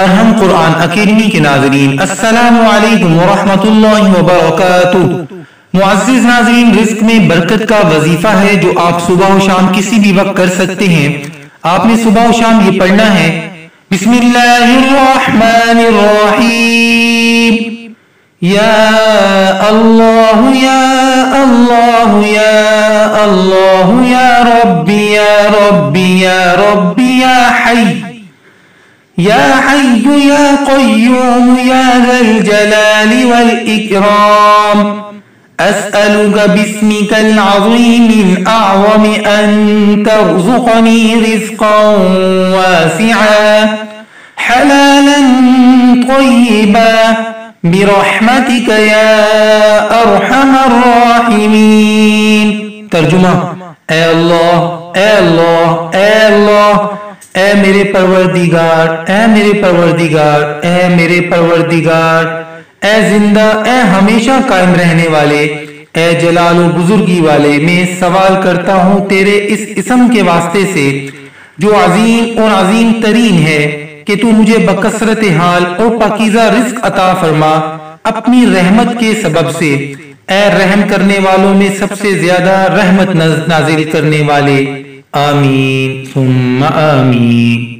ارحم قرآن academy کے ناظرین، السلام علیکم ورحمۃ اللہ وبرکاتہ۔ معزز ناظرین، رزق میں برکت کا وظیفہ ہے جو آپ صبح و شام کسی بھی وقت کر سکتے ہیں۔ آپ نے صبح و شام یہ پڑھنا ہے، بسم اللہ الرحمن الرحیم، یا اللہ یا اللہ یا اللہ یا ربی یا ربی یا ربی یا حی یا حی یا قیوم یا ذا الجلال والإکرام، أسألك باسمك العظيم الأعظم أن ترزقني رزقا واسعا حلالا طيبا برحمتك يا أرحم الراحمين۔ ترجمہ، اے اللہ اے اللہ اے اللہ، اے میرے پروردگار اے میرے پروردگار اے میرے پروردگار، اے زندہ اے ہمیشہ قائم رہنے والے، اے جلال و بزرگی والے، میں سوال کرتا ہوں تیرے اس اسم کے واسطے سے جو عظیم اور عظیم ترین ہے کہ تو مجھے بکثرت حال اور پاکیزہ رزق عطا فرما اپنی رحمت کے سبب سے، اے رحم کرنے والوں میں سب سے زیادہ رحمت نازل کرنے والے، آمین ثم آمین۔